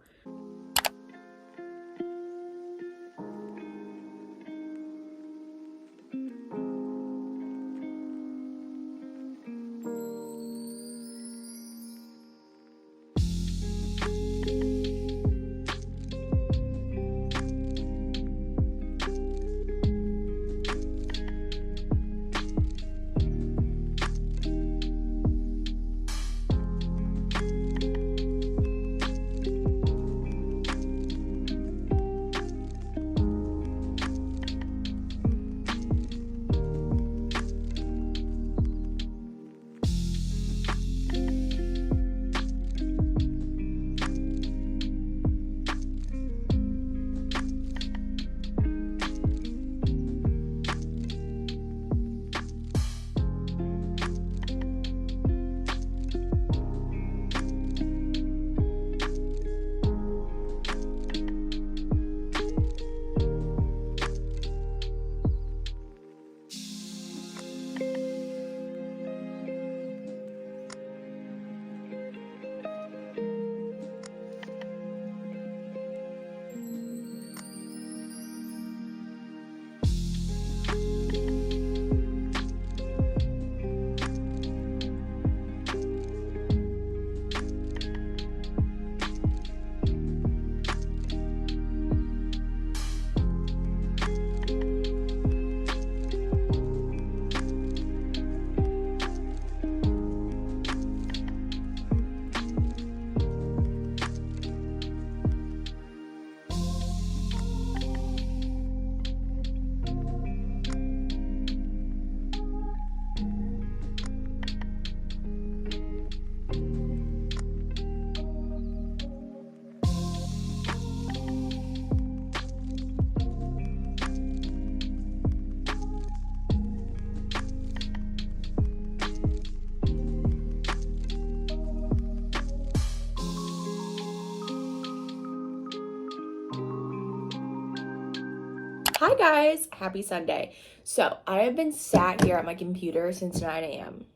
Hi guys, happy Sunday. So I have been sat here at my computer since 9 a.m.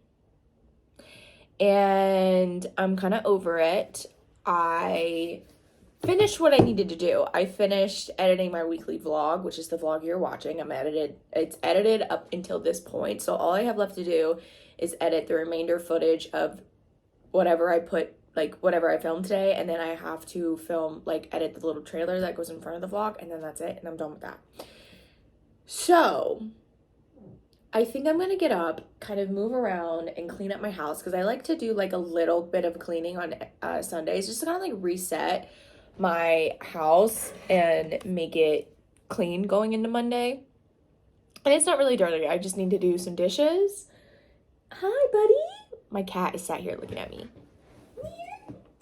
and I'm kind of over it. I finished what I needed to do. I finished editing my weekly vlog, which is the vlog you're watching. It's edited up until this point. So all I have left to do is edit the remainder footage of whatever I filmed today, and then I have to edit the little trailer that goes in front of the vlog, and then that's it, and I'm done with that. So I think I'm gonna get up, kind of move around and clean up my house, because I like to do like a little bit of cleaning on Sundays, just to kind of like reset my house and make it clean going into Monday. And it's not really dirty, I just need to do some dishes. Hi buddy. My cat is sat here looking at me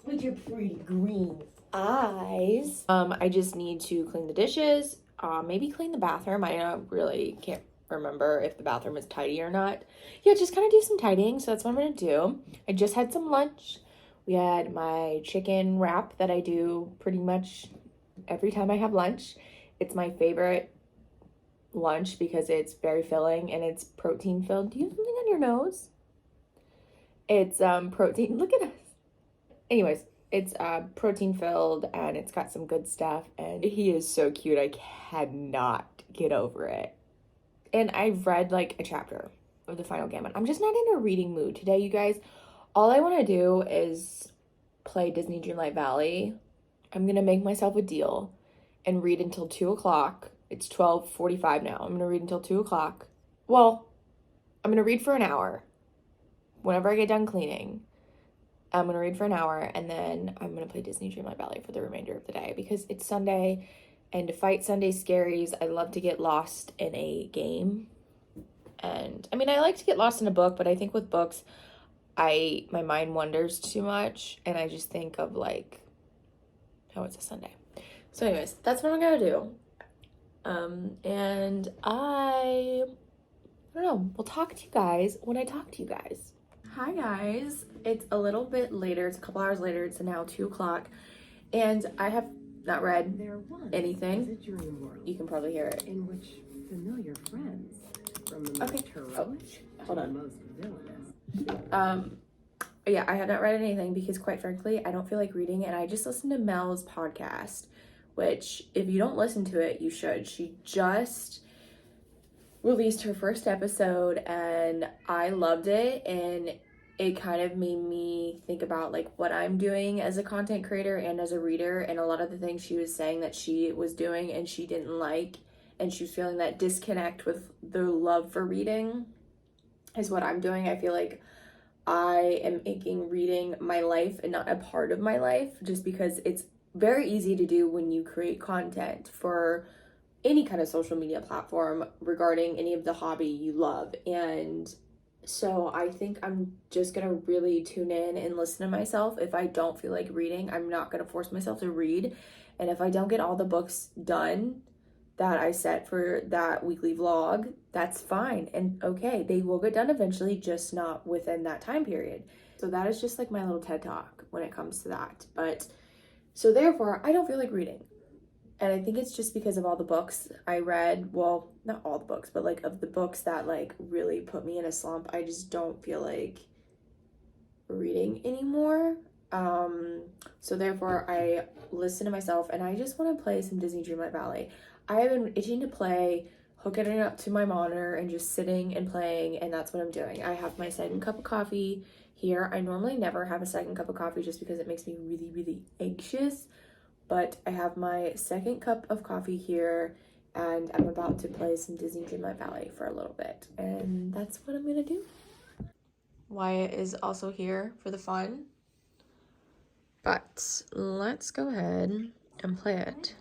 with your pretty green eyes. I just need to clean the dishes, maybe clean the bathroom. I really can't remember if the bathroom is tidy or not. Yeah, just kind of do some tidying. So that's what I'm gonna do. I just had some lunch. We had my chicken wrap that I do pretty much every time I have lunch. It's my favorite lunch because it's very filling and it's protein filled. Do you have something on your nose? It's protein. Look at us. Anyways, it's protein filled and it's got some good stuff, and he is so cute. I cannot get over it. And I've read like a chapter of the Final Gambit. I'm just not in a reading mood today, you guys. All I want to do is play Disney Dreamlight Valley. I'm going to make myself a deal and read until 2 o'clock. It's 12:45 now. I'm going to read until 2 o'clock. Well, I'm going to read for an hour. Whenever I get done cleaning, I'm going to read for an hour, and then I'm going to play Disney Dreamlight Valley for the remainder of the day because it's Sunday, and to fight Sunday scaries, I love to get lost in a game. And, I mean, I like to get lost in a book, but I think with books, my mind wanders too much, and I just think of, like, oh, it's a Sunday. So anyways, that's what I'm going to do. And I don't know. We'll talk to you guys when I talk to you guys. Hi guys. It's a little bit later. It's a couple hours later. It's now 2 o'clock. And I have not read anything. A dream world You can probably hear it. in which familiar friends, from the most heroic hold to on. the most villainous. Yeah, I have not read anything because quite frankly, I don't feel like reading, and I just listened to Mel's podcast, which if you don't listen to it, you should. She just released her first episode and I loved it, and it kind of made me think about like what I'm doing as a content creator and as a reader, and a lot of the things she was saying that she was doing and she didn't like, and she was feeling that disconnect with the love for reading is what I'm doing. I feel like I am making reading my life and not a part of my life, just because it's very easy to do when you create content for any kind of social media platform regarding any of the hobby you love. And so I think I'm just gonna really tune in and listen to myself. If I don't feel like reading, I'm not gonna force myself to read. And if I don't get all the books done that I set for that weekly vlog, that's fine and okay. They will get done eventually, just not within that time period. So that is just like my little TED talk when it comes to that. But so therefore, I don't feel like reading. And I think it's just because of all the books I read. Well, not all the books, but like of the books that like really put me in a slump, I just don't feel like reading anymore. So therefore I listen to myself and I just want to play some Disney Dreamlight Valley. I have been itching to play, hooking it up to my monitor and just sitting and playing, and that's what I'm doing. I have my second cup of coffee here. I normally never have a second cup of coffee just because it makes me really, really anxious, but I have my second cup of coffee here and I'm about to play some Disney Dreamlight Valley for a little bit, and that's what I'm gonna do. Wyatt is also here for the fun, but let's go ahead and play it.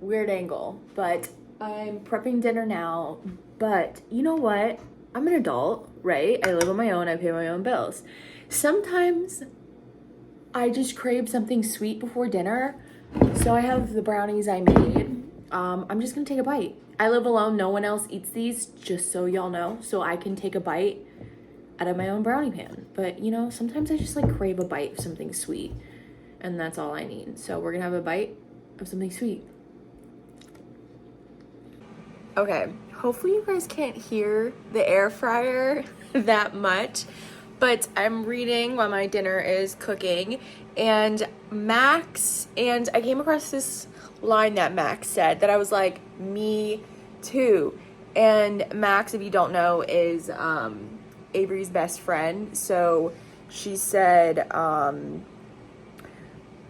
Weird angle, but I'm prepping dinner now. But you know what? I'm an adult, right? I live on my own. I pay my own bills. Sometimes I just crave something sweet before dinner. So I have the brownies I made. I'm just gonna take a bite. I live alone. No one else eats these, just so y'all know. So I can take a bite out of my own brownie pan. But you know, sometimes I just like crave a bite of something sweet, and that's all I need. So we're gonna have a bite of something sweet. Okay, hopefully you guys can't hear the air fryer that much, but I'm reading while my dinner is cooking, and I came across this line that Max said that I was like, me too. And Max, if you don't know, is Avery's best friend. So she said,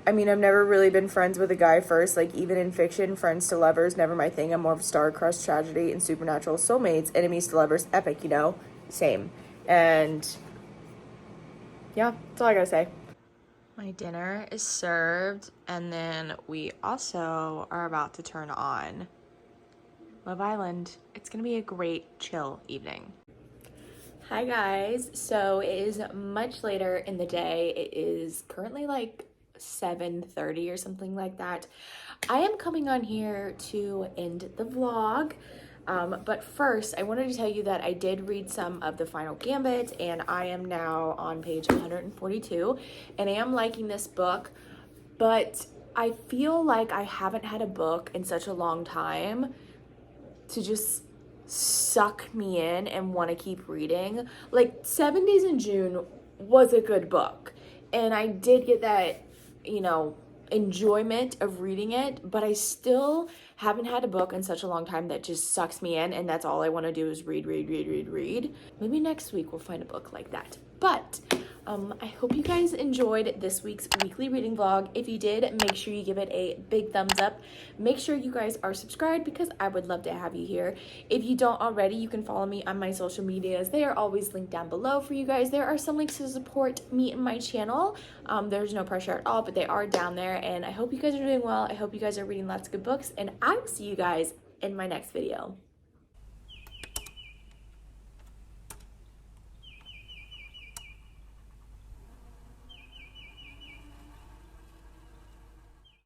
I mean, I've never really been friends with a guy first. Like, even in fiction, friends to lovers, never my thing. I'm more of a star-crossed tragedy and supernatural soulmates, enemies to lovers, epic, you know? Same. And yeah, that's all I gotta say. My dinner is served, and then we also are about to turn on Love Island. It's gonna be a great chill evening. Hi guys, so it is much later in the day. It is currently like 7:30 or something like that. I am coming on here to end the vlog. But first, I wanted to tell you that I did read some of the Final Gambit, and I am now on page 142, and I am liking this book, but I feel like I haven't had a book in such a long time to just suck me in and want to keep reading. Like 7 Days in June was a good book, and I did get that, you know, enjoyment of reading it, but I still haven't had a book in such a long time that just sucks me in, and that's all I want to do is read. Maybe next week we'll find a book like that. But I hope you guys enjoyed this week's weekly reading vlog. If you did, make sure you give it a big thumbs up. Make sure you guys are subscribed because I would love to have you here. If you don't already, you can follow me on my social medias. They are always linked down below for you guys. There are some links to support me and my channel. There's no pressure at all, but they are down there, and I hope you guys are doing well. I hope you guys are reading lots of good books, and I will see you guys in my next video.